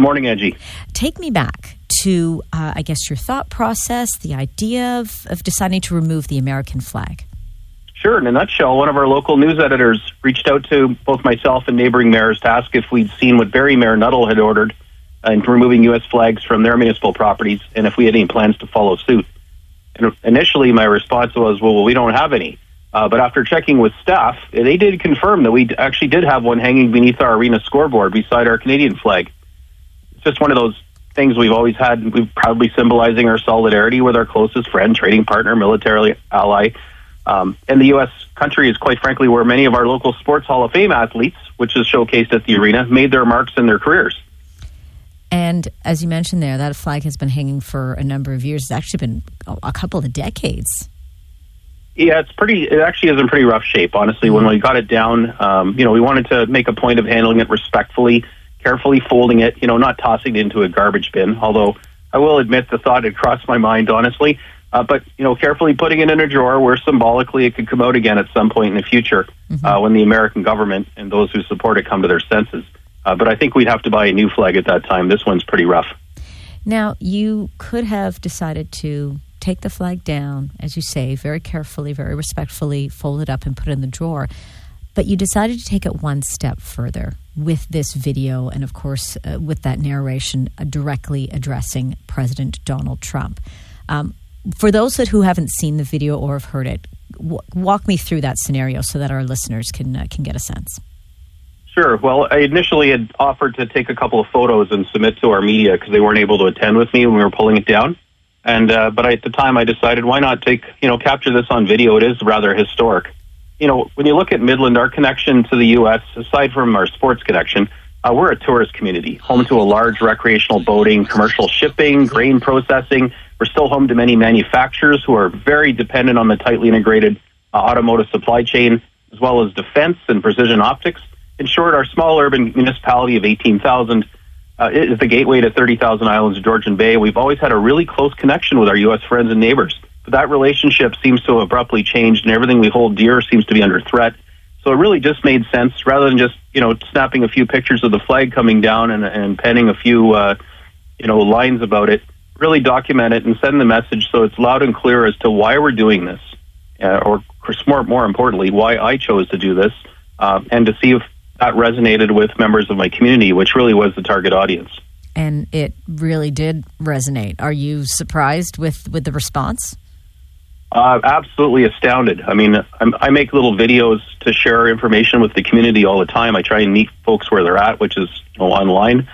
morning, Angie. Take me back to, I guess, your thought process, the idea of deciding to remove the American flag. Sure. In a nutshell, one of our local news editors reached out to both myself and neighboring mayors to ask if we'd seen what Barrie Mayor Nuttall had ordered in removing U.S. flags from their municipal properties, and if we had any plans to follow suit. And initially, my response was, well, we don't have any. But after checking with staff, they did confirm that we actually did have one hanging beneath our arena scoreboard beside our Canadian flag. It's just one of those things we've always had. We're proudly symbolizing our solidarity with our closest friend, trading partner, military ally. And the U.S. country is, quite frankly, where many of our local sports Hall of Fame athletes, which is showcased at the arena, made their marks in their careers. And as you mentioned there, that flag has been hanging for a number of years. It's actually been a couple of decades. Yeah, it actually is in pretty rough shape, honestly. When we got it down, we wanted to make a point of handling it respectfully, carefully folding it, not tossing it into a garbage bin, although I will admit the thought had crossed my mind, honestly. But carefully putting it in a drawer where symbolically it could come out again at some point in the future when the American government and those who support it come to their senses. But I think we'd have to buy a new flag at that time. This one's pretty rough. Now, you could have decided to take the flag down, as you say, very carefully, very respectfully, fold it up and put it in the drawer. But you decided to take it one step further with this video and, of course, with that narration directly addressing President Donald Trump. For those who haven't seen the video or have heard it, walk me through that scenario so that our listeners can get a sense. Sure. Well, I initially had offered to take a couple of photos and submit to our media because they weren't able to attend with me when we were pulling it down. And but at the time, I decided why not capture this on video? It is rather historic. When you look at Midland, our connection to the U.S., aside from our sports connection, we're a tourist community, home to a large recreational boating, commercial shipping, grain processing. We're still home to many manufacturers who are very dependent on the tightly integrated automotive supply chain, as well as defense and precision optics. In short, our small urban municipality of 18,000 is the gateway to 30,000 islands of Georgian Bay. We've always had a really close connection with our U.S. friends and neighbors. But that relationship seems to have abruptly changed, and everything we hold dear seems to be under threat. So it really just made sense, rather than just snapping a few pictures of the flag coming down and penning a few lines about it, really document it and send the message so it's loud and clear as to why we're doing this, or more importantly, why I chose to do this, and to see if that resonated with members of my community, which really was the target audience. And it really did resonate. Are you surprised with the response? Absolutely astounded. I mean, I make little videos to share information with the community all the time. I try and meet folks where they're at, which is online.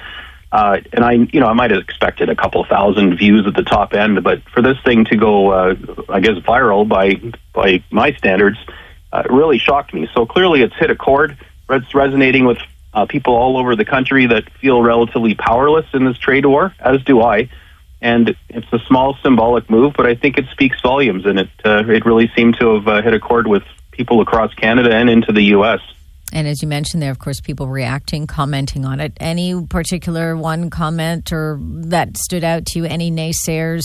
And I might have expected a couple thousand views at the top end, but for this thing to go, I guess, viral by my standards, it really shocked me. So clearly it's hit a chord. It's resonating with people all over the country that feel relatively powerless in this trade war, as do I. And it's a small symbolic move, but I think it speaks volumes, and it really seemed to have hit a chord with people across Canada and into the U.S. And as you mentioned there, of course, people reacting, commenting on it. Any particular one comment or that stood out to you? Any naysayers?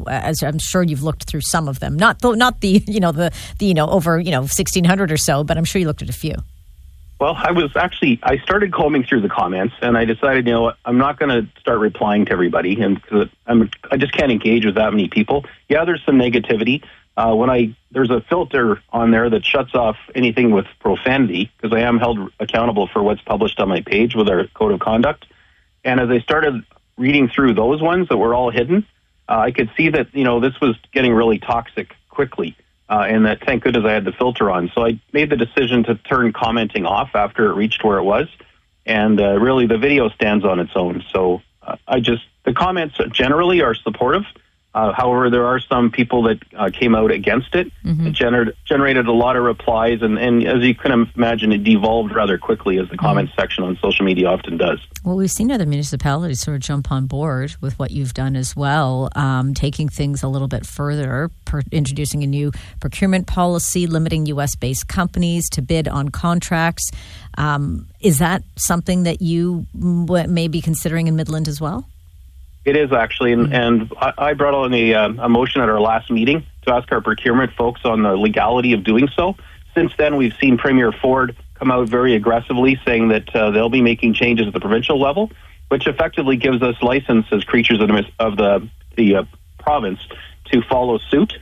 As I'm sure you've looked through some of them, not the over 1,600 or so, but I'm sure you looked at a few. Well, I started combing through the comments, and I decided, I'm not going to start replying to everybody, and I just can't engage with that many people. Yeah, there's some negativity. There's a filter on there that shuts off anything with profanity, because I am held accountable for what's published on my page with our code of conduct. And as I started reading through those ones that were all hidden, I could see that, this was getting really toxic quickly. And that, thank goodness, I had the filter on. So I made the decision to turn commenting off after it reached where it was. And really, the video stands on its own. So the comments generally are supportive. However, there are some people that came out against it. Mm-hmm. It generated a lot of replies, and as you can imagine, it devolved rather quickly, as the comments section on social media often does. Well, we've seen other municipalities sort of jump on board with what you've done as well, taking things a little bit further, introducing a new procurement policy, limiting U.S.-based companies to bid on contracts. Is that something that you may be considering in Midland as well? It is, actually, and I brought on a motion at our last meeting to ask our procurement folks on the legality of doing so. Since then, we've seen Premier Ford come out very aggressively saying that they'll be making changes at the provincial level, which effectively gives us license as creatures of the province to follow suit.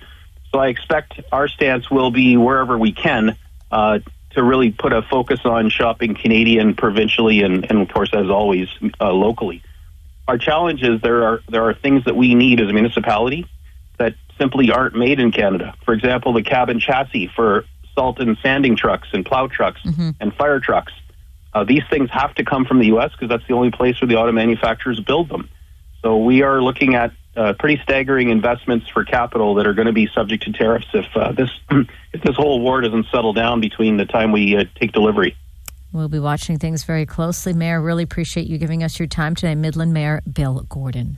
So I expect our stance will be wherever we can to really put a focus on shopping Canadian, provincially, and of course, as always, locally. Our challenge is there are things that we need as a municipality that simply aren't made in Canada. For example, the cab and chassis for salt and sanding trucks and plow trucks and fire trucks. These things have to come from the U.S. because that's the only place where the auto manufacturers build them. So we are looking at pretty staggering investments for capital that are going to be subject to tariffs if this whole war doesn't settle down between the time we take delivery. We'll be watching things very closely. Mayor, really appreciate you giving us your time today. Midland Mayor Bill Gordon.